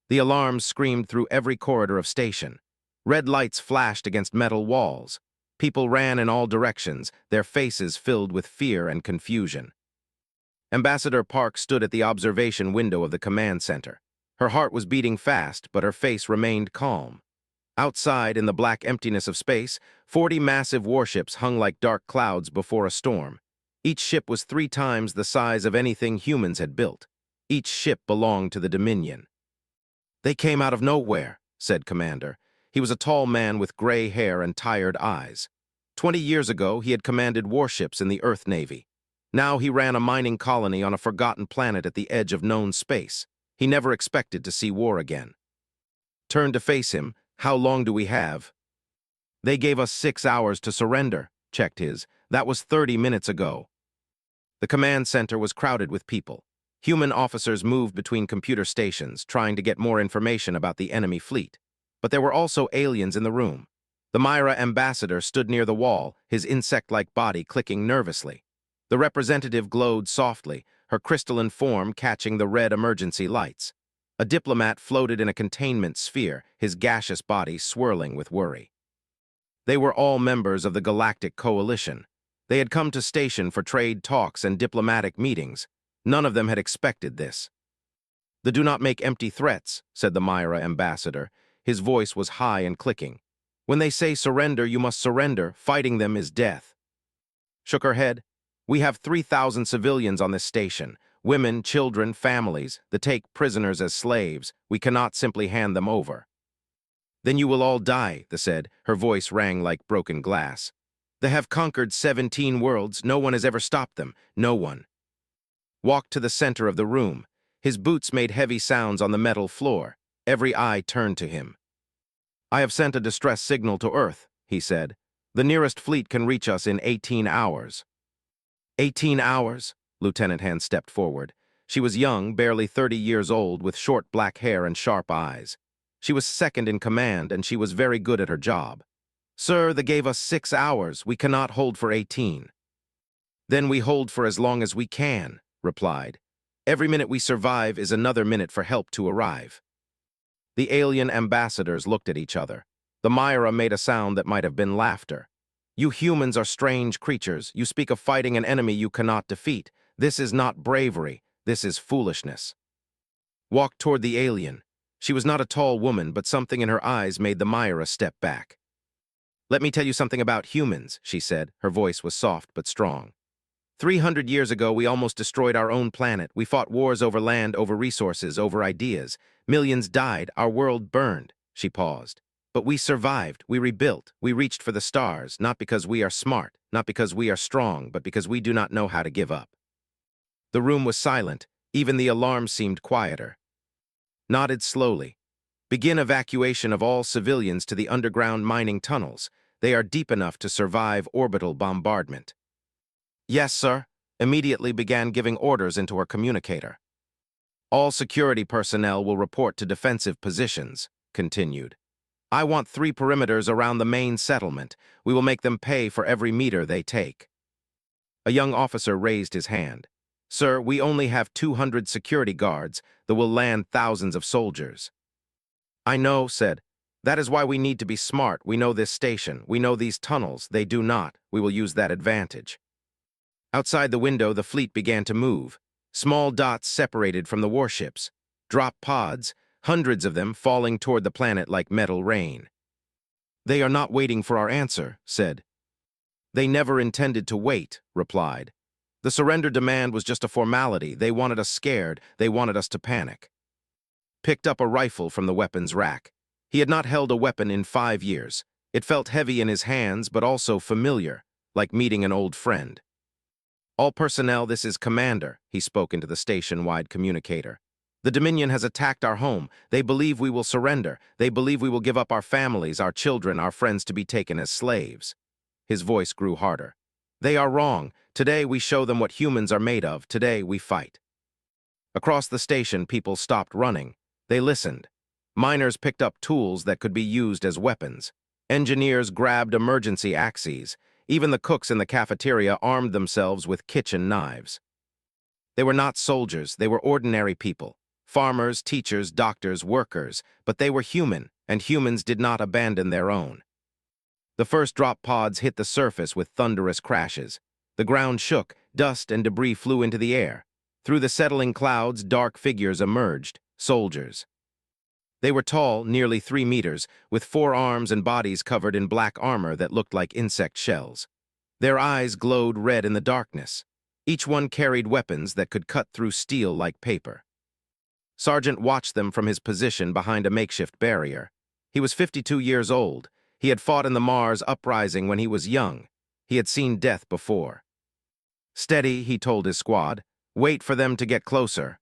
The alarms screamed through every corridor of station. Red lights flashed against metal walls. People ran in all directions, their faces filled with fear and confusion. Ambassador Park stood at the observation window of the command center. Her heart was beating fast, but her face remained calm. Outside, in the black emptiness of space, 40 massive warships hung like dark clouds before a storm. Each ship was 3 times the size of anything humans had built. Each ship belonged to the Dominion. "They came out of nowhere," said Commander. He was a tall man with gray hair and tired eyes. 20 years ago, he had commanded warships in the Earth Navy. Now he ran a mining colony on a forgotten planet at the edge of known space. He never expected to see war again. Turned to face him. "How long do we have?" "They gave us 6 hours to surrender," checked his. "That was 30 minutes ago." The command center was crowded with people. Human officers moved between computer stations, trying to get more information about the enemy fleet. But there were also aliens in the room. The Myra ambassador stood near the wall, his insect-like body clicking nervously. The representative glowed softly, her crystalline form catching the red emergency lights. A diplomat floated in a containment sphere, his gaseous body swirling with worry. They were all members of the Galactic Coalition. They had come to station for trade talks and diplomatic meetings. None of them had expected this. "The do not make empty threats," said the Myra ambassador. His voice was high and clicking. "When they say surrender, you must surrender. Fighting them is death." Shook her head. "We have 3,000 civilians on this station. Women, children, families, that take prisoners as slaves. We cannot simply hand them over." "Then you will all die," they said. Her voice rang like broken glass. "They have conquered 17 worlds. No one has ever stopped them. No one." Walked to the center of the room. His boots made heavy sounds on the metal floor. Every eye turned to him. "I have sent a distress signal to Earth," he said. "The nearest fleet can reach us in 18 hours. 18 hours? Lieutenant Hand stepped forward. She was young, barely 30 years old, with short black hair and sharp eyes. She was second in command, and she was very good at her job. "Sir, they gave us 6 hours. We cannot hold for 18. "Then we hold for as long as we can," replied. "Every minute we survive is another minute for help to arrive." The alien ambassadors looked at each other. The Myra made a sound that might have been laughter. "You humans are strange creatures. You speak of fighting an enemy you cannot defeat. This is not bravery. This is foolishness." Walked toward the alien. She was not a tall woman, but something in her eyes made the Myra step back. "Let me tell you something about humans," she said. Her voice was soft but strong. 300 years ago, we almost destroyed our own planet. We fought wars over land, over resources, over ideas. Millions died. Our world burned." She paused. "But we survived. We rebuilt. We reached for the stars, not because we are smart, not because we are strong, but because we do not know how to give up." The room was silent. Even the alarm seemed quieter. Nodded slowly. "Begin evacuation of all civilians to the underground mining tunnels. They are deep enough to survive orbital bombardment." "Yes, sir." Immediately began giving orders into her communicator. "All security personnel will report to defensive positions," continued. "I want 3 perimeters around the main settlement. We will make them pay for every meter they take." A young officer raised his hand. "Sir, we only have 200 security guards that will land thousands of soldiers." "I know," said. "That is why we need to be smart. We know this station. We know these tunnels. They do not. We will use that advantage." Outside the window, the fleet began to move. Small dots separated from the warships. Drop pods, hundreds of them falling toward the planet like metal rain. "They are not waiting for our answer," said. "They never intended to wait," replied. "The surrender demand was just a formality. They wanted us scared. They wanted us to panic." Picked up a rifle from the weapons rack. He had not held a weapon in 5 years. It felt heavy in his hands, but also familiar, like meeting an old friend. "All personnel, this is Commander," he spoke into the station-wide communicator. "The Dominion has attacked our home. They believe we will surrender. They believe we will give up our families, our children, our friends to be taken as slaves." His voice grew harder. "They are wrong. Today we show them what humans are made of. Today we fight." Across the station, people stopped running. They listened. Miners picked up tools that could be used as weapons. Engineers grabbed emergency axes. Even the cooks in the cafeteria armed themselves with kitchen knives. They were not soldiers. They were ordinary people. Farmers, teachers, doctors, workers, but they were human, and humans did not abandon their own. The first drop pods hit the surface with thunderous crashes. The ground shook, dust and debris flew into the air. Through the settling clouds, dark figures emerged, soldiers. They were tall, nearly 3 meters, with 4 arms and bodies covered in black armor that looked like insect shells. Their eyes glowed red in the darkness. Each one carried weapons that could cut through steel like paper. Sergeant watched them from his position behind a makeshift barrier. He was 52 years old. He had fought in the Mars uprising when he was young. He had seen death before. "Steady," he told his squad. "Wait for them to get closer."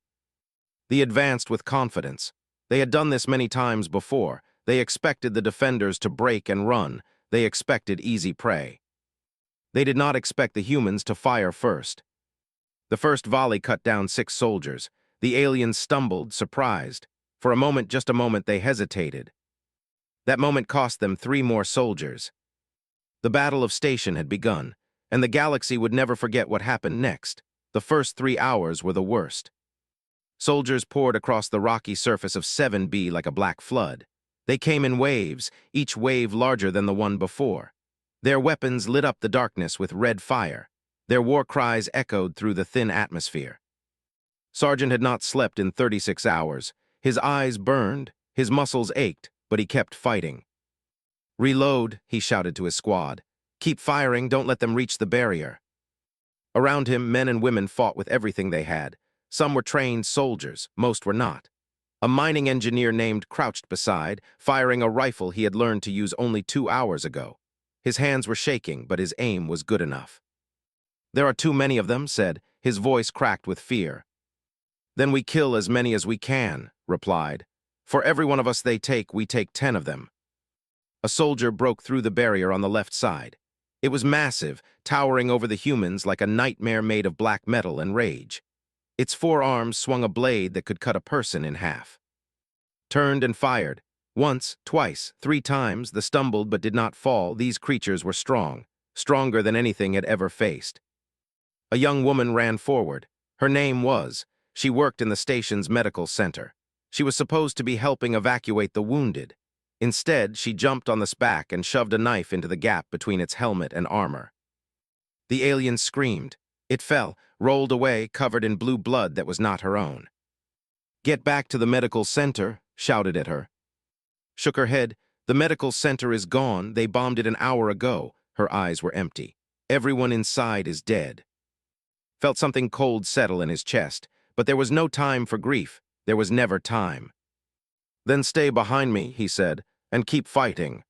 They advanced with confidence. They had done this many times before. They expected the defenders to break and run. They expected easy prey. They did not expect the humans to fire first. The first volley cut down 6 soldiers. The aliens stumbled, surprised. For a moment, just a moment, they hesitated. That moment cost them 3 more soldiers. The Battle of Station had begun, and the galaxy would never forget what happened next. The first 3 hours were the worst. Soldiers poured across the rocky surface of 7B like a black flood. They came in waves, each wave larger than the one before. Their weapons lit up the darkness with red fire. Their war cries echoed through the thin atmosphere. Sergeant had not slept in 36 hours. His eyes burned, his muscles ached, but he kept fighting. "Reload," he shouted to his squad. "Keep firing, don't let them reach the barrier." Around him, men and women fought with everything they had. Some were trained soldiers, most were not. A mining engineer named crouched beside, firing a rifle he had learned to use only 2 hours ago. His hands were shaking, but his aim was good enough. "There are too many of them," said, his voice cracked with fear. "Then we kill as many as we can," replied. "For every one of us they take, we take 10 of them." A soldier broke through the barrier on the left side. It was massive, towering over the humans like a nightmare made of black metal and rage. Its 4 arms swung a blade that could cut a person in half. Turned and fired. Once, twice, 3 times, they stumbled but did not fall. These creatures were strong, stronger than anything it ever faced. A young woman ran forward. Her name was. She worked in the station's medical center. She was supposed to be helping evacuate the wounded. Instead, she jumped on this back and shoved a knife into the gap between its helmet and armor. The alien screamed. It fell, rolled away, covered in blue blood that was not her own. "Get back to the medical center," shouted at her. Shook her head. "The medical center is gone. They bombed it an hour ago." Her eyes were empty. "Everyone inside is dead." Felt something cold settle in his chest, but there was no time for grief. There was never time. "Then stay behind me," he said, "and keep fighting."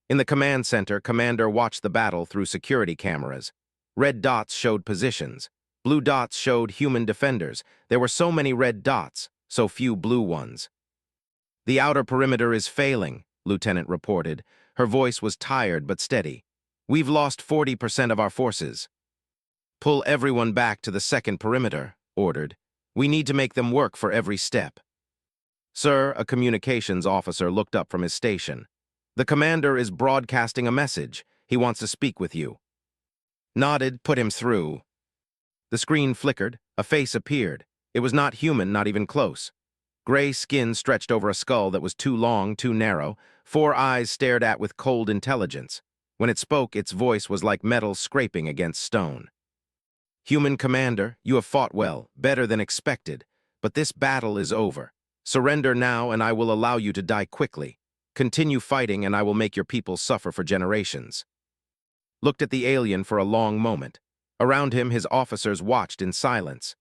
In the command center, Commander watched the battle through security cameras. Red dots showed positions. Blue dots showed human defenders. There were so many red dots, so few blue ones. "The outer perimeter is failing," Lieutenant reported. Her voice was tired but steady. "We've lost 40% of our forces." "Pull everyone back to the second perimeter," ordered. "We need to make them work for every step." "Sir," a communications officer looked up from his station. "The commander is broadcasting a message. He wants to speak with you." Nodded, "Put him through." The screen flickered. A face appeared. It was not human, not even close. Gray skin stretched over a skull that was too long, too narrow. 4 eyes stared at with cold intelligence. When it spoke, its voice was like metal scraping against stone. "Human commander, you have fought well, better than expected. But this battle is over. Surrender now, and I will allow you to die quickly. Continue fighting, and I will make your people suffer for generations." Looked at the alien for a long moment. Around him, his officers watched in silence.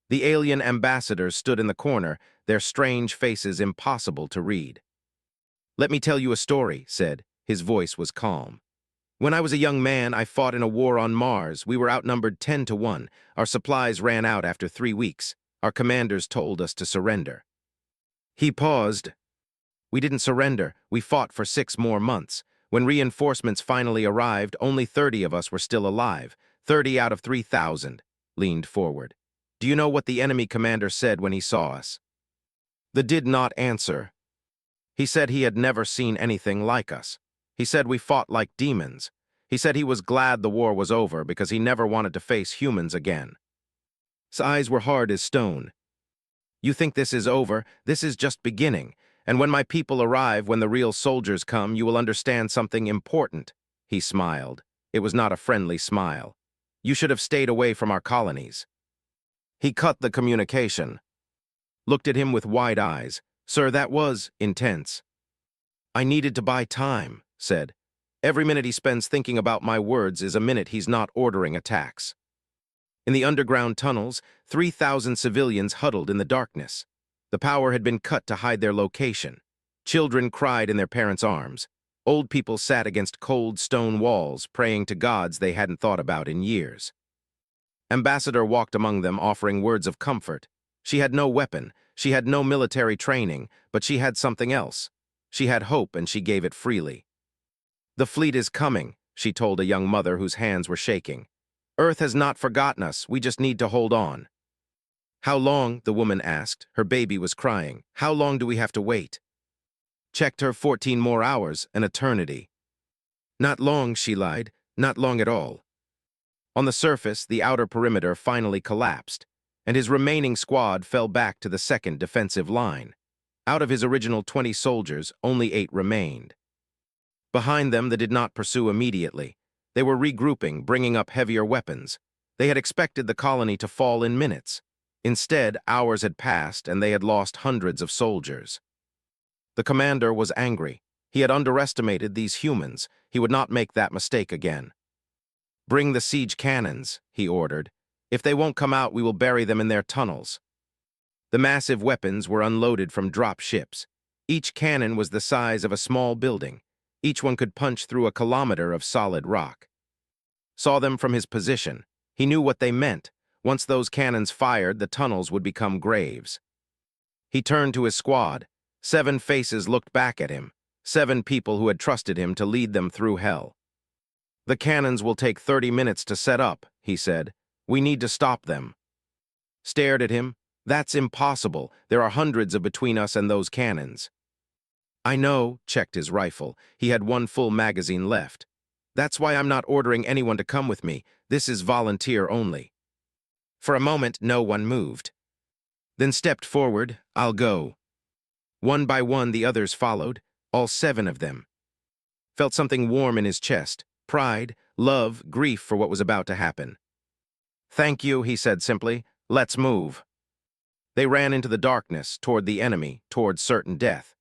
The alien ambassadors stood in the corner, their strange faces impossible to read. "Let me tell you a story," said. His voice was calm. "When I was a young man, I fought in a war on Mars. We were outnumbered 10 to 1. Our supplies ran out after 3 weeks. Our commanders told us to surrender." He paused. "We didn't surrender. We fought for 6 more months. When reinforcements finally arrived, only 30 of us were still alive. 30 out of 3,000. Leaned forward. "Do you know what the enemy commander said when he saw us?" The did not answer. "He said he had never seen anything like us. He said we fought like demons. He said he was glad the war was over because he never wanted to face humans again." His eyes were hard as stone. You think this is over? This is just beginning. And when my people arrive, when the real soldiers come, you will understand something important." He smiled. It was not a friendly smile. "You should have stayed away from our colonies." He cut the communication, looked at him with wide eyes. "Sir, that was intense." "I needed to buy time," said. "Every minute he spends thinking about my words is a minute he's not ordering attacks." In the underground tunnels, 3,000 civilians huddled in the darkness. The power had been cut to hide their location. Children cried in their parents' arms. Old people sat against cold stone walls, praying to gods they hadn't thought about in years. Ambassador walked among them, offering words of comfort. She had no weapon, she had no military training, but she had something else. She had hope, and she gave it freely. "The fleet is coming," she told a young mother whose hands were shaking. "Earth has not forgotten us, we just need to hold on." "How long?" the woman asked. Her baby was crying. "How long do we have to wait?" Checked her 14 more hours, an eternity. "Not long," she lied. "Not long at all." On the surface, the outer perimeter finally collapsed, and his remaining squad fell back to the second defensive line. Out of his original 20 soldiers, only 8 remained. Behind them, they did not pursue immediately. They were regrouping, bringing up heavier weapons. They had expected the colony to fall in minutes. Instead, hours had passed, and they had lost hundreds of soldiers. The commander was angry. He had underestimated these humans. He would not make that mistake again. "Bring the siege cannons," he ordered. "If they won't come out, we will bury them in their tunnels." The massive weapons were unloaded from drop ships. Each cannon was the size of a small building. Each one could punch through a kilometer of solid rock. Saw them from his position. He knew what they meant. Once those cannons fired, the tunnels would become graves. He turned to his squad. 7 faces looked back at him. 7 people who had trusted him to lead them through hell. "The cannons will take 30 minutes to set up," he said. "We need to stop them." Stared at him. "That's impossible. There are hundreds of between us and those cannons." "I know," checked his rifle. He had 1 full magazine left. "That's why I'm not ordering anyone to come with me. This is volunteer only." For a moment, no one moved. Then stepped forward. "I'll go." One by one, the others followed, all 7 of them. Felt something warm in his chest. Pride, love, grief for what was about to happen. "Thank you," he said simply. "Let's move." They ran into the darkness, toward the enemy, toward certain death.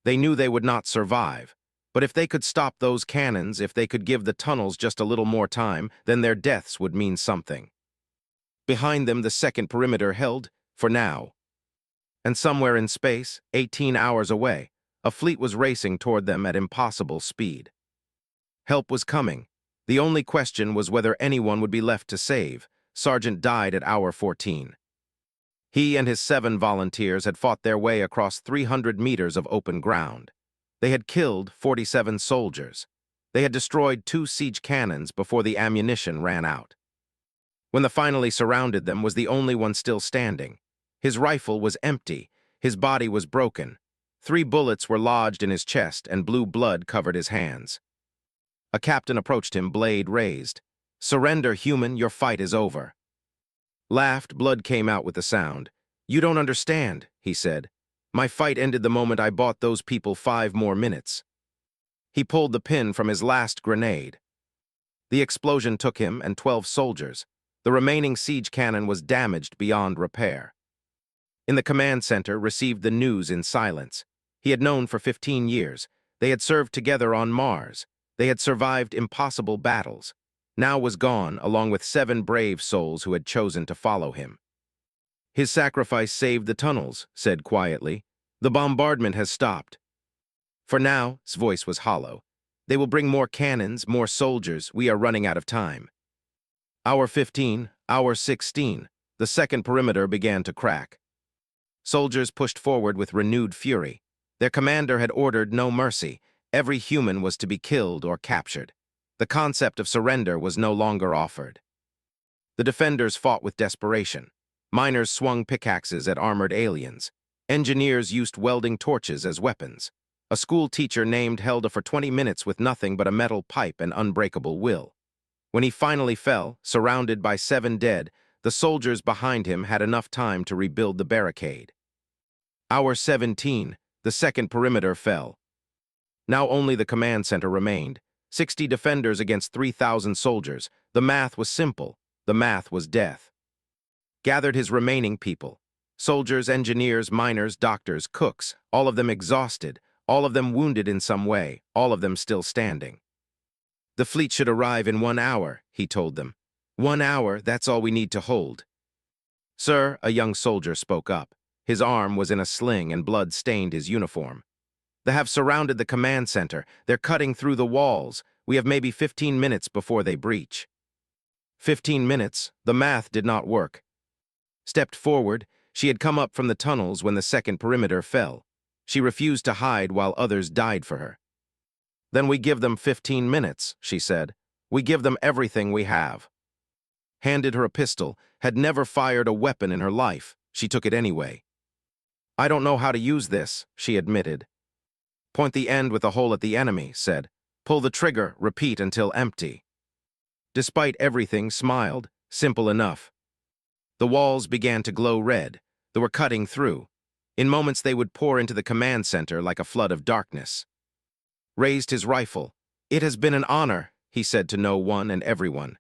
They knew they would not survive. But if they could stop those cannons, if they could give the tunnels just a little more time, then their deaths would mean something. Behind them, the second perimeter held, for now. And somewhere in space, 18 hours away, a fleet was racing toward them at impossible speed. Help was coming. The only question was whether anyone would be left to save. Sergeant died at hour 14. He and his 7 volunteers had fought their way across 300 meters of open ground. They had killed 47 soldiers. They had destroyed 2 siege cannons before the ammunition ran out. When they finally surrounded them, was the only one still standing. His rifle was empty. His body was broken. 3 bullets were lodged in his chest, and blue blood covered his hands. A captain approached him, blade raised. "Surrender, human, your fight is over." Laughed, blood came out with the sound. "You don't understand," he said. "My fight ended the moment I bought those people 5 more minutes." He pulled the pin from his last grenade. The explosion took him and 12 soldiers. The remaining siege cannon was damaged beyond repair. In the command center, received the news in silence. He had known for 15 years. They had served together on Mars. They had survived impossible battles. Now was gone, along with 7 brave souls who had chosen to follow him. "His sacrifice saved the tunnels," said quietly. "The bombardment has stopped." "For now," his voice was hollow. "They will bring more cannons, more soldiers. We are running out of time." Hour 15, hour 16, the second perimeter began to crack. Soldiers pushed forward with renewed fury. Their commander had ordered no mercy. Every human was to be killed or captured. The concept of surrender was no longer offered. The defenders fought with desperation. Miners swung pickaxes at armored aliens. Engineers used welding torches as weapons. A school teacher named Helda for 20 minutes with nothing but a metal pipe and unbreakable will. When he finally fell, surrounded by 7 dead, the soldiers behind him had enough time to rebuild the barricade. Hour 17, the second perimeter fell. Now only the command center remained. 60 defenders against 3,000 soldiers. The math was simple. The math was death. Gathered his remaining people. Soldiers, engineers, miners, doctors, cooks, all of them exhausted, all of them wounded in some way, all of them still standing. The fleet should arrive in 1 hour, he told them. 1 hour, that's all we need to hold. Sir, a young soldier spoke up. His arm was in a sling and blood stained his uniform. They have surrounded the command center. They're cutting through the walls. We have maybe 15 minutes before they breach. 15 minutes, the math did not work. Stepped forward, she had come up from the tunnels when the second perimeter fell. She refused to hide while others died for her. Then we give them 15 minutes, she said. We give them everything we have. Handed her a pistol, had never fired a weapon in her life. She took it anyway. I don't know how to use this, she admitted. Point the end with a hole at the enemy, said. Pull the trigger, repeat until empty. Despite everything, smiled. Simple enough. The walls began to glow red. They were cutting through. In moments they would pour into the command center like a flood of darkness. Raised his rifle. It has been an honor, he said to no one and everyone.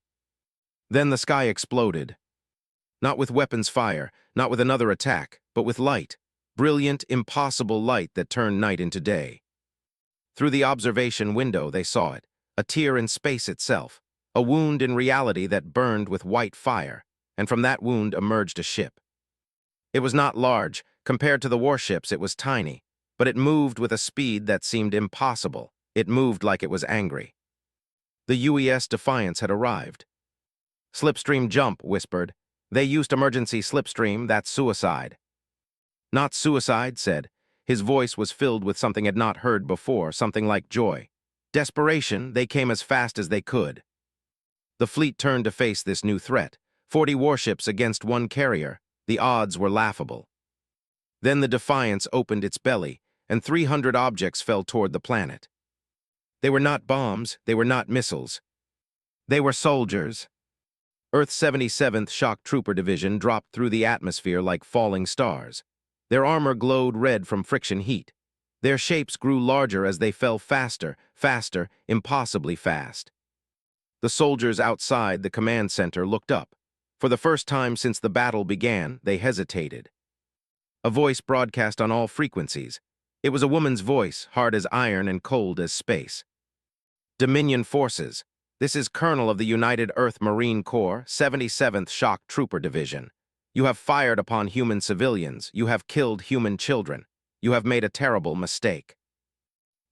Then the sky exploded. Not with weapons fire, not with another attack, but with light. Brilliant, impossible light that turned night into day. Through the observation window they saw it, a tear in space itself, a wound in reality that burned with white fire, and from that wound emerged a ship. It was not large, compared to the warships it was tiny, but it moved with a speed that seemed impossible. It moved like it was angry. The UES Defiance had arrived. Slipstream jump, whispered. They used emergency slipstream, that's suicide. Not suicide, said. His voice was filled with something he had not heard before, something like joy. Desperation, they came as fast as they could. The fleet turned to face this new threat. 40 warships against 1 carrier. The odds were laughable. Then the Defiance opened its belly, and 300 objects fell toward the planet. They were not bombs, they were not missiles. They were soldiers. Earth's 77th Shock Trooper Division dropped through the atmosphere like falling stars. Their armor glowed red from friction heat. Their shapes grew larger as they fell faster, faster, impossibly fast. The soldiers outside the command center looked up. For the first time since the battle began, they hesitated. A voice broadcast on all frequencies. It was a woman's voice, hard as iron and cold as space. Dominion Forces. This is Colonel of the United Earth Marine Corps, 77th Shock Trooper Division. You have fired upon human civilians. You have killed human children. You have made a terrible mistake.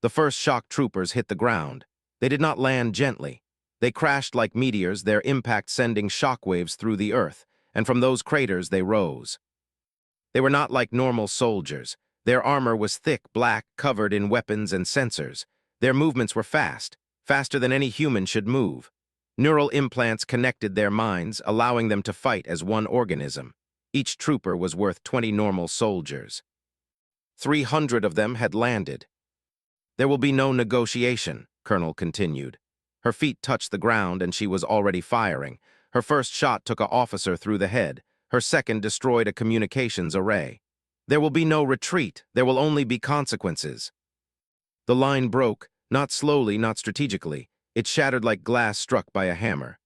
The first shock troopers hit the ground. They did not land gently. They crashed like meteors, their impact sending shockwaves through the earth, and from those craters they rose. They were not like normal soldiers. Their armor was thick, black, covered in weapons and sensors. Their movements were fast, faster than any human should move. Neural implants connected their minds, allowing them to fight as one organism. Each trooper was worth 20 normal soldiers. 300 of them had landed. There will be no negotiation, Colonel continued. Her feet touched the ground and she was already firing. Her first shot took an officer through the head. Her second destroyed a communications array. There will be no retreat. There will only be consequences. The line broke, not slowly, not strategically. It shattered like glass struck by a hammer.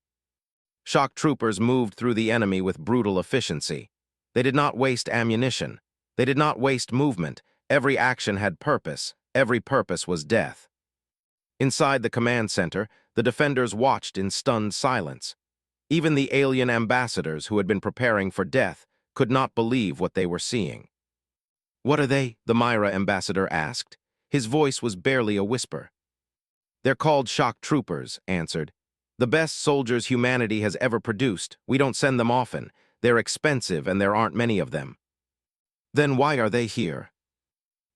Shock troopers moved through the enemy with brutal efficiency. They did not waste ammunition. They did not waste movement. Every action had purpose. Every purpose was death. Inside the command center, the defenders watched in stunned silence. Even the alien ambassadors who had been preparing for death could not believe what they were seeing. What are they? The Myra ambassador asked. His voice was barely a whisper. They're called shock troopers, answered. The best soldiers humanity has ever produced. We don't send them often. They're expensive and there aren't many of them. Then why are they here?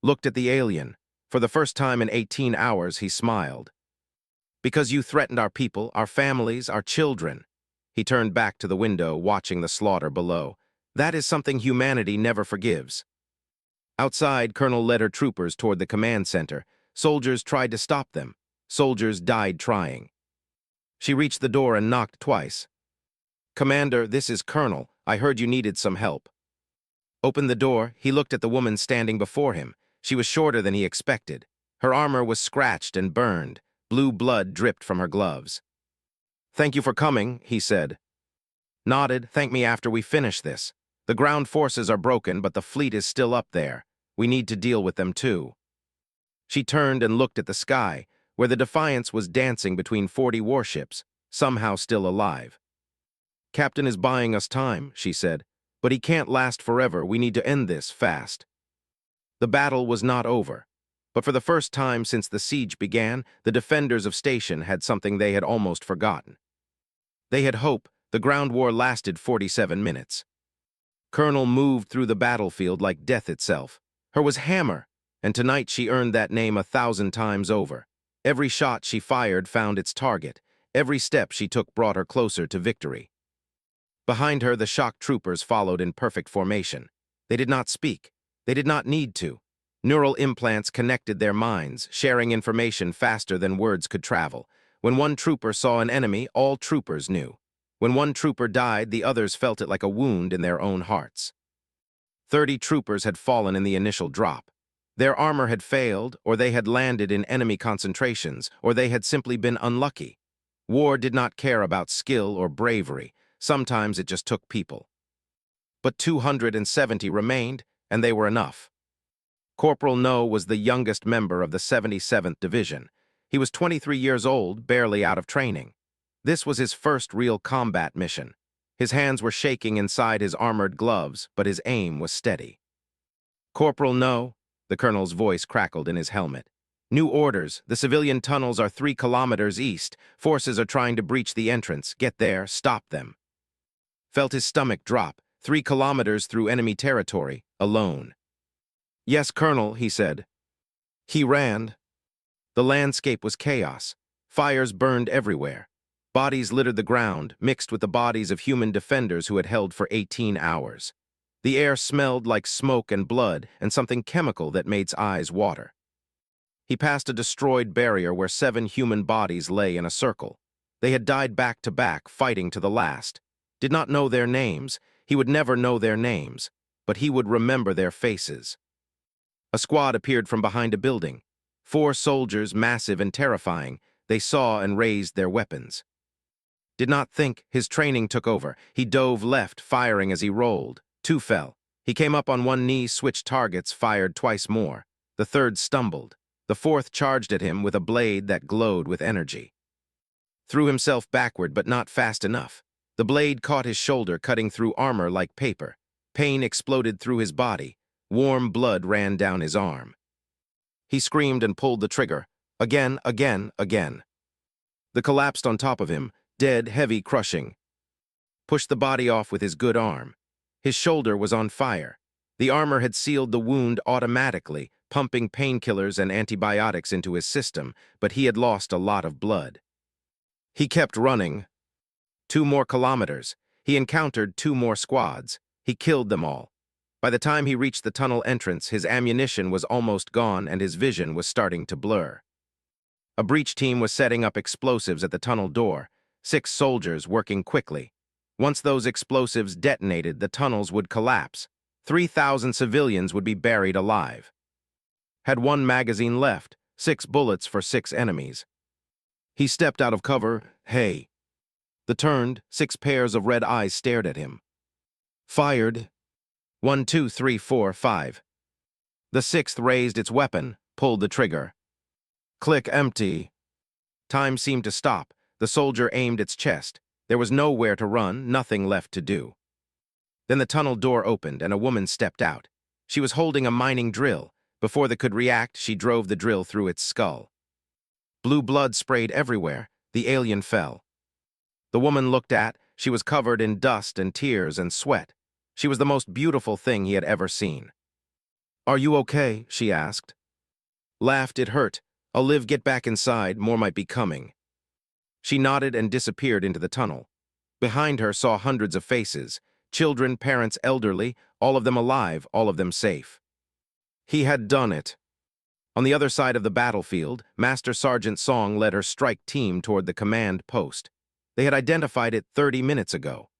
Looked at the alien. For the first time in 18 hours, he smiled. Because you threatened our people, our families, our children. He turned back to the window, watching the slaughter below. That is something humanity never forgives. Outside, Colonel led her troopers toward the command center. Soldiers tried to stop them. Soldiers died trying. She reached the door and knocked twice. Commander, this is Colonel. I heard you needed some help. Opened the door, he looked at the woman standing before him. She was shorter than he expected. Her armor was scratched and burned. Blue blood dripped from her gloves. "Thank you for coming," he said. Nodded. "Thank me after we finish this. The ground forces are broken, but the fleet is still up there. We need to deal with them too." She turned and looked at the sky, where the Defiance was dancing between 40 warships, somehow still alive. "Captain is buying us time," she said. "But he can't last forever. We need to end this fast." The battle was not over. But for the first time since the siege began, the defenders of Station had something they had almost forgotten. They had hope. The ground war lasted 47 minutes. Colonel moved through the battlefield like death itself. Her was Hammer, and tonight she earned that name 1,000 times over. Every shot she fired found its target. Every step she took brought her closer to victory. Behind her, the shock troopers followed in perfect formation. They did not speak. They did not need to. Neural implants connected their minds, sharing information faster than words could travel. When one trooper saw an enemy, all troopers knew. When one trooper died, the others felt it like a wound in their own hearts. 30 troopers had fallen in the initial drop. Their armor had failed, or they had landed in enemy concentrations, or they had simply been unlucky. War did not care about skill or bravery. Sometimes it just took people. But 270 remained, and they were enough. Corporal No was the youngest member of the 77th Division. He was 23 years old, barely out of training. This was his first real combat mission. His hands were shaking inside his armored gloves, but his aim was steady. "Corporal No," the colonel's voice crackled in his helmet. "New orders. The civilian tunnels are 3 kilometers east. Forces are trying to breach the entrance. Get there, stop them." Felt his stomach drop. 3 kilometers through enemy territory, alone. "Yes, Colonel," he said. He ran. The landscape was chaos. Fires burned everywhere. Bodies littered the ground, mixed with the bodies of human defenders who had held for 18 hours. The air smelled like smoke and blood and something chemical that made his eyes water. He passed a destroyed barrier where 7 human bodies lay in a circle. They had died back to back, fighting to the last. Did not know their names. He would never know their names, but he would remember their faces. A squad appeared from behind a building. 4 soldiers, massive and terrifying. They saw and raised their weapons. Did not think. His training took over. He dove left, firing as he rolled. 2 fell. He came up on one knee, switched targets, fired twice more. The 3rd stumbled. The 4th charged at him with a blade that glowed with energy. Threw himself backward, but not fast enough. The blade caught his shoulder, cutting through armor like paper. Pain exploded through his body. Warm blood ran down his arm. He screamed and pulled the trigger. Again, again, again. The collapsed on top of him, dead, heavy, crushing. Pushed the body off with his good arm. His shoulder was on fire. The armor had sealed the wound automatically, pumping painkillers and antibiotics into his system, but he had lost a lot of blood. He kept running. 2 more kilometers. He encountered 2 more squads. He killed them all. By the time he reached the tunnel entrance, his ammunition was almost gone and his vision was starting to blur. A breach team was setting up explosives at the tunnel door. 6 soldiers working quickly. Once those explosives detonated, the tunnels would collapse. 3,000 civilians would be buried alive. Had 1 magazine left, 6 bullets for 6 enemies. He stepped out of cover. Hey. The turned, 6 pairs of red eyes stared at him. Fired. 1, 2, 3, 4, 5. The 6th raised its weapon, pulled the trigger. Click empty. Time seemed to stop. The soldier aimed its chest. There was nowhere to run, nothing left to do. Then the tunnel door opened and a woman stepped out. She was holding a mining drill. Before they could react, she drove the drill through its skull. Blue blood sprayed everywhere. The alien fell. The woman looked at. She was covered in dust and tears and sweat. She was the most beautiful thing he had ever seen. "Are you okay?" she asked. Laughed. "It hurt. I'll live. Get back inside. More might be coming." She nodded and disappeared into the tunnel. Behind her saw hundreds of faces. Children, parents, elderly, all of them alive, all of them safe. He had done it. On the other side of the battlefield, Master Sergeant Song led her strike team toward the command post. They had identified it 30 minutes ago.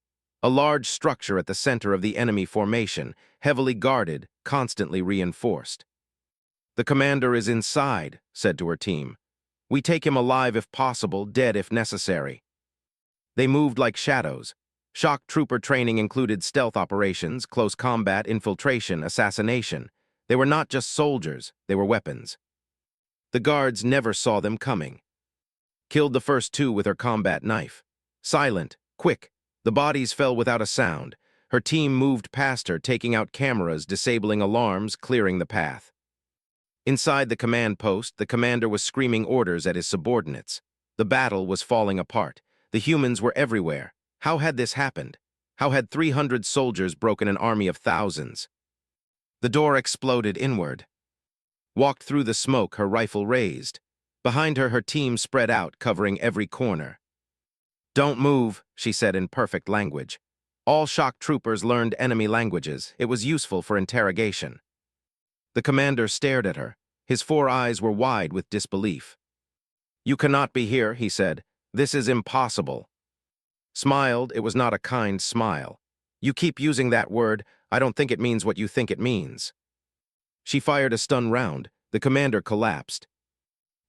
a large structure at the center of the enemy formation, heavily guarded, constantly reinforced. "The commander is inside," said to her team. "We take him alive if possible, dead if necessary." They moved like shadows. Shock trooper training included stealth operations, close combat, infiltration, assassination. They were not just soldiers, they were weapons. The guards never saw them coming. Killed the first two with her combat knife. Silent, quick, the bodies fell without a sound. Her team moved past her, taking out cameras, disabling alarms, clearing the path. Inside the command post, the commander was screaming orders at his subordinates. The battle was falling apart. The humans were everywhere. How had this happened? How had 300 soldiers broken an army of thousands? The door exploded inward. Walked through the smoke, her rifle raised. Behind her, her team spread out, covering every corner. "Don't move," she said in perfect language. All shock troopers learned enemy languages. It was useful for interrogation. The commander stared at her. His 4 eyes were wide with disbelief. "You cannot be here," he said. "This is impossible." Smiled, it was not a kind smile. "You keep using that word. I don't think it means what you think it means." She fired a stun round. The commander collapsed.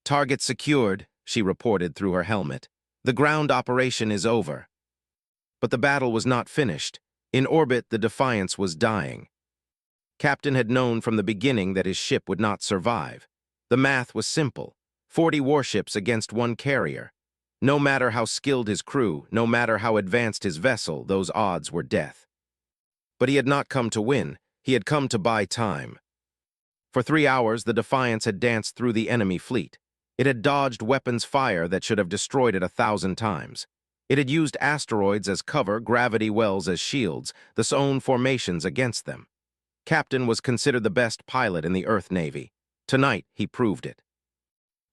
"Target secured," she reported through her helmet. "The ground operation is over." But the battle was not finished. In orbit, the Defiance was dying. Captain had known from the beginning that his ship would not survive. The math was simple. 40 warships against 1 carrier. No matter how skilled his crew, no matter how advanced his vessel, those odds were death. But he had not come to win. He had come to buy time. For 3 hours, the Defiance had danced through the enemy fleet. It had dodged weapons fire that should have destroyed it 1,000 times. It had used asteroids as cover, gravity wells as shields, the zone formations against them. Captain was considered the best pilot in the Earth Navy. Tonight, he proved it.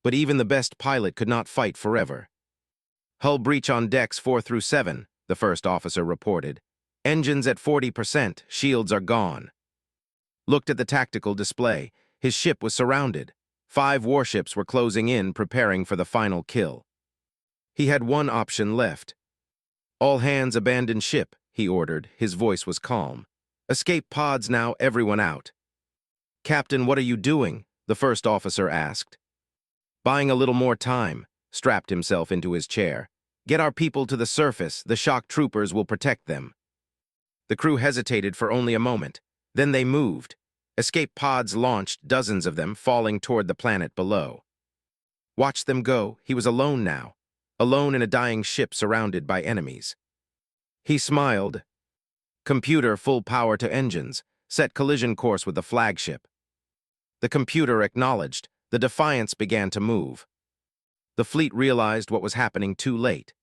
But even the best pilot could not fight forever. "Hull breach on decks 4 through 7, the first officer reported. "Engines at 40%, shields are gone." Looked at the tactical display. His ship was surrounded. 5 warships were closing in, preparing for the final kill. He had one option left. "All hands abandon ship," he ordered. His voice was calm. "Escape pods now, everyone out." "Captain, what are you doing?" the first officer asked. "Buying a little more time," strapped himself into his chair. "Get our people to the surface. The shock troopers will protect them." The crew hesitated for only a moment. Then they moved. Escape pods launched, dozens of them, falling toward the planet below. Watch them go. He was alone now. Alone in a dying ship surrounded by enemies. He smiled. "Computer, full power to engines. Set collision course with the flagship." The computer acknowledged. The Defiance began to move. The fleet realized what was happening too late.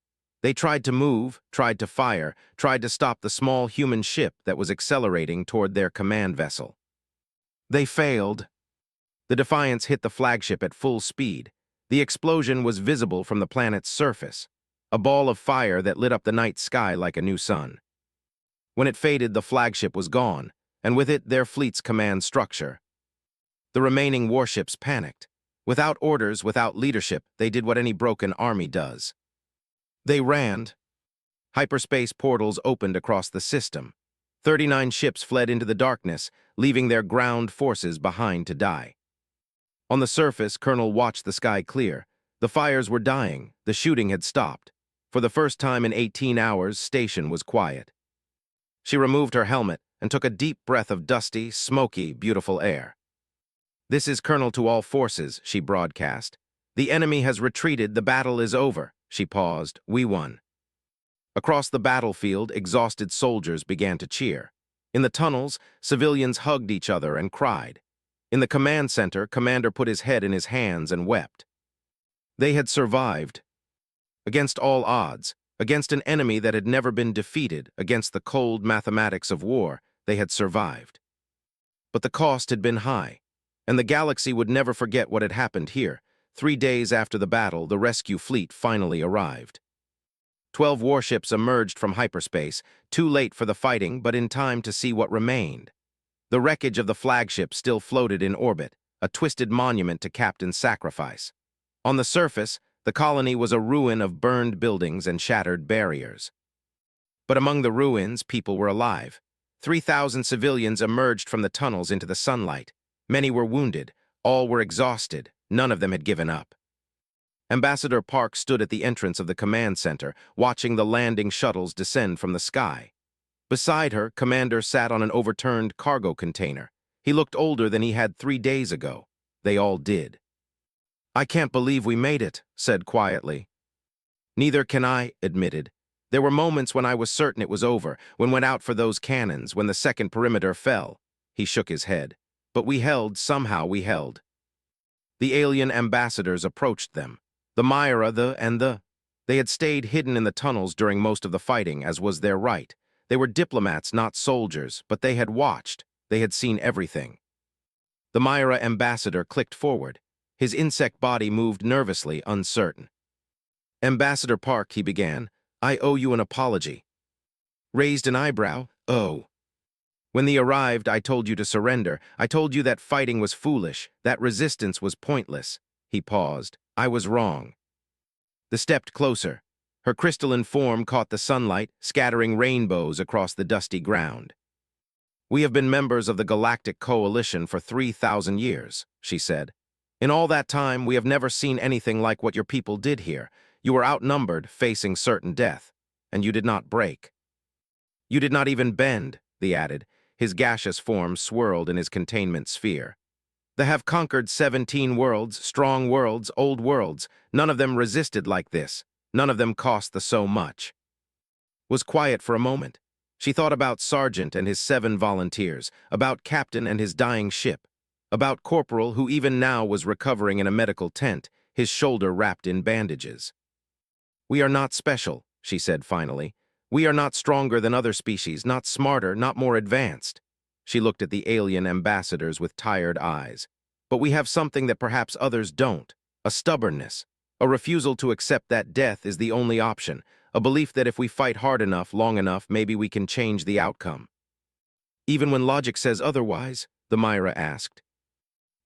They tried to move, tried to fire, tried to stop the small human ship that was accelerating toward their command vessel. They failed. The Defiance hit the flagship at full speed. The explosion was visible from the planet's surface, a ball of fire that lit up the night sky like a new sun. When it faded, the flagship was gone, and with it, their fleet's command structure. The remaining warships panicked. Without orders, without leadership, they did what any broken army does. They ran. Hyperspace portals opened across the system. 39 ships fled into the darkness, leaving their ground forces behind to die. On the surface, Colonel watched the sky clear. The fires were dying. The shooting had stopped. For the first time in 18 hours, station was quiet. She removed her helmet and took a deep breath of dusty, smoky, beautiful air. "This is Colonel to all forces," she broadcast. "The enemy has retreated. The battle is over." She paused. "We won." Across the battlefield, exhausted soldiers began to cheer. In the tunnels, civilians hugged each other and cried. In the command center, Commander put his head in his hands and wept. They had survived. Against all odds, against an enemy that had never been defeated, against the cold mathematics of war, they had survived. But the cost had been high, and the galaxy would never forget what had happened here. 3 days after the battle, the rescue fleet finally arrived. 12 warships emerged from hyperspace, too late for the fighting, but in time to see what remained. The wreckage of the flagship still floated in orbit, a twisted monument to Captain's sacrifice. On the surface, the colony was a ruin of burned buildings and shattered barriers. But among the ruins, people were alive. 3,000 civilians emerged from the tunnels into the sunlight. Many were wounded. All were exhausted. None of them had given up. Ambassador Park stood at the entrance of the command center, watching the landing shuttles descend from the sky. Beside her, Commander sat on an overturned cargo container. He looked older than he had 3 days ago. They all did. "I can't believe we made it," said quietly. "Neither can I," admitted. "There were moments when I was certain it was over, when went out for those cannons, when the second perimeter fell." He shook his head. "But we held, somehow we held." The alien ambassadors approached them. The Myra, They had stayed hidden in the tunnels during most of the fighting, as was their right. They were diplomats, not soldiers, but they had watched. They had seen everything. The Myra ambassador clicked forward. His insect body moved nervously, uncertain. "Ambassador Park," he began, "I owe you an apology." Raised an eyebrow. "Oh." "When they arrived, I told you to surrender. I told you that fighting was foolish, that resistance was pointless." He paused. "I was wrong." They stepped closer. Her crystalline form caught the sunlight, scattering rainbows across the dusty ground. "We have been members of the Galactic Coalition for 3,000 years, she said. "In all that time, we have never seen anything like what your people did here. You were outnumbered, facing certain death, and you did not break. You did not even bend," he added. His gaseous form swirled in his containment sphere. "They have conquered 17 worlds, strong worlds, old worlds. None of them resisted like this. None of them cost the so much." Was quiet for a moment. She thought about Sergeant and his 7 volunteers, about Captain and his dying ship, about Corporal, who even now was recovering in a medical tent, his shoulder wrapped in bandages. "We are not special," she said finally. "We are not stronger than other species, not smarter, not more advanced." She looked at the alien ambassadors with tired eyes. "But we have something that perhaps others don't, a stubbornness, a refusal to accept that death is the only option, a belief that if we fight hard enough, long enough, maybe we can change the outcome." "Even when logic says otherwise?" the Myra asked.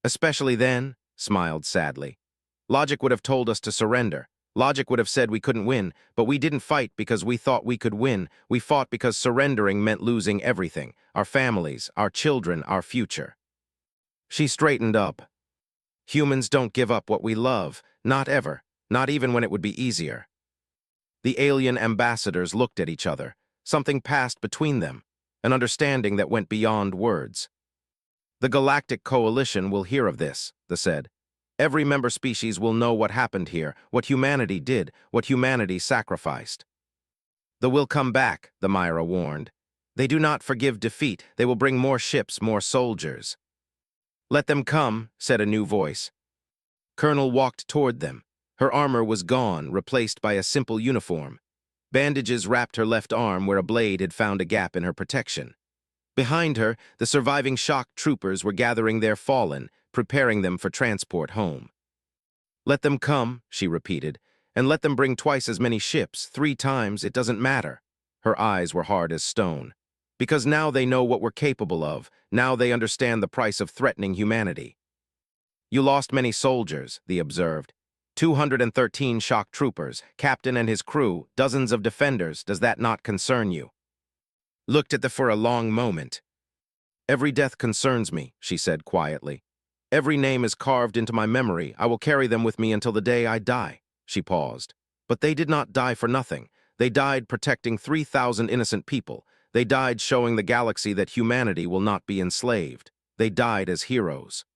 "Especially then," smiled sadly. "Logic would have told us to surrender. Logic would have said we couldn't win, but we didn't fight because we thought we could win. We fought because surrendering meant losing everything, our families, our children, our future." She straightened up. "Humans don't give up what we love, not ever, not even when it would be easier." The alien ambassadors looked at each other. Something passed between them, an understanding that went beyond words. "The Galactic Coalition will hear of this," they said. "Every member species will know what happened here, what humanity did, what humanity sacrificed." "They will come back," the Myra warned. "They do not forgive defeat. They will bring more ships, more soldiers." "Let them come," said a new voice. Colonel walked toward them. Her armor was gone, replaced by a simple uniform. Bandages wrapped her left arm where a blade had found a gap in her protection. Behind her, the surviving shock troopers were gathering their fallen, preparing them for transport home. "Let them come," she repeated, "and let them bring twice as many ships, 3 times, it doesn't matter." Her eyes were hard as stone. "Because now they know what we're capable of. Now they understand the price of threatening humanity." "You lost many soldiers," they observed. 213 shock troopers, captain and his crew, dozens of defenders. Does that not concern you?" Looked at them for a long moment. "Every death concerns me," she said quietly. "Every name is carved into my memory. I will carry them with me until the day I die." She paused. "But they did not die for nothing. They died protecting 3,000 innocent people. They died showing the galaxy that humanity will not be enslaved. They died as heroes."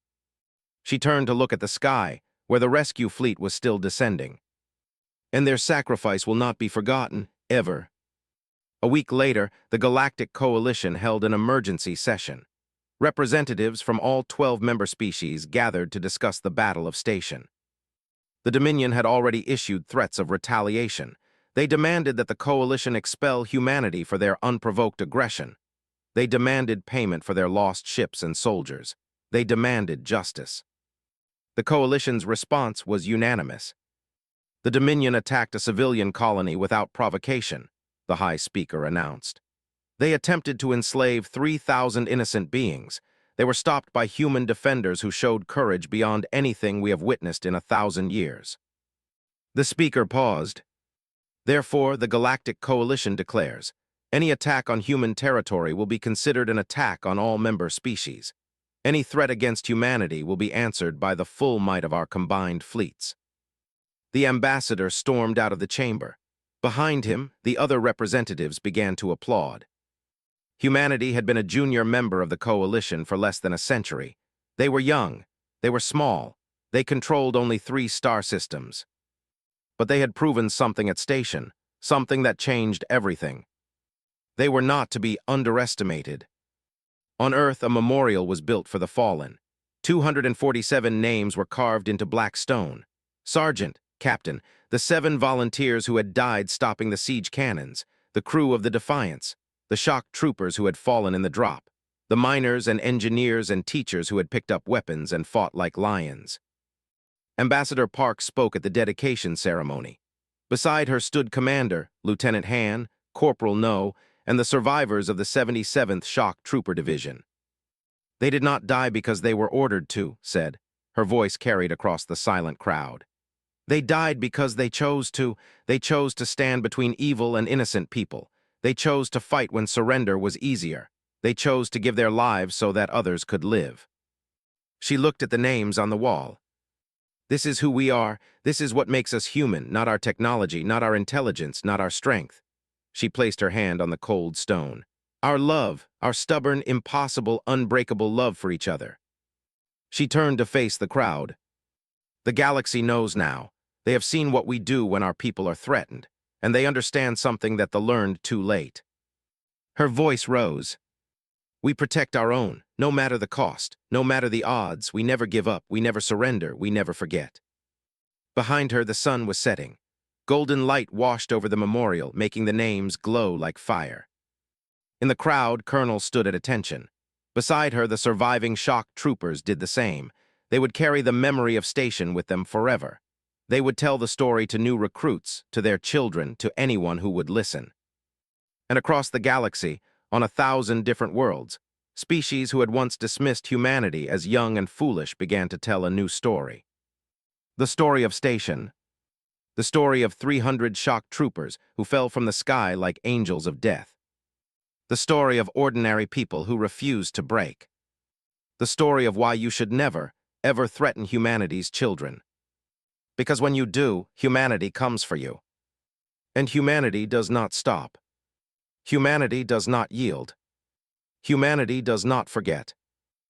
She turned to look at the sky, where the rescue fleet was still descending. "And their sacrifice will not be forgotten, ever." A week later, the Galactic Coalition held an emergency session. Representatives from all 12 member species gathered to discuss the Battle of Station. The Dominion had already issued threats of retaliation. They demanded that the Coalition expel humanity for their unprovoked aggression. They demanded payment for their lost ships and soldiers. They demanded justice. The Coalition's response was unanimous. The Dominion attacked a civilian colony without provocation, the High Speaker announced. They attempted to enslave 3,000 innocent beings. They were stopped by human defenders who showed courage beyond anything we have witnessed in 1,000 years. The speaker paused. "Therefore, the Galactic Coalition declares, Any attack on human territory will be considered an attack on all member species. Any threat against humanity will be answered by the full might of our combined fleets. The ambassador stormed out of the chamber. Behind him, the other representatives began to applaud. Humanity had been a junior member of the coalition for less than a century. They were young. They were small. They controlled only 3 star systems. But they had proven something at station, something that changed everything. They were not to be underestimated. On Earth, a memorial was built for the fallen. 247 names were carved into black stone. Sergeant, Captain, the 7 volunteers who had died stopping the siege cannons, the crew of the Defiance, the shock troopers who had fallen in the drop, the miners and engineers and teachers who had picked up weapons and fought like lions. Ambassador Park spoke at the dedication ceremony. Beside her stood Commander, Lieutenant Han, Corporal No, and the survivors of the 77th Shock Trooper Division. They did not die because they were ordered to, said. Her voice carried across the silent crowd. They died because they chose to. They chose to stand between evil and innocent people. They chose to fight when surrender was easier. They chose to give their lives so that others could live. She looked at the names on the wall. This is who we are. This is what makes us human, not our technology, not our intelligence, not our strength. She placed her hand on the cold stone. Our love, our stubborn, impossible, unbreakable love for each other. She turned to face the crowd. The galaxy knows now. They have seen what we do when our people are threatened, and they understand something that they learned too late. Her voice rose. We protect our own, no matter the cost, no matter the odds. We never give up, we never surrender, we never forget. Behind her, the sun was setting. Golden light washed over the memorial, making the names glow like fire. In the crowd, Colonel stood at attention. Beside her, the surviving shock troopers did the same. They would carry the memory of station with them forever. They would tell the story to new recruits, to their children, to anyone who would listen. And across the galaxy, on 1,000 different worlds, species who had once dismissed humanity as young and foolish began to tell a new story. The story of station. The story of 300 shock troopers who fell from the sky like angels of death. The story of ordinary people who refused to break. The story of why you should never, ever threaten humanity's children. Because when you do, humanity comes for you. And humanity does not stop. Humanity does not yield. Humanity does not forget.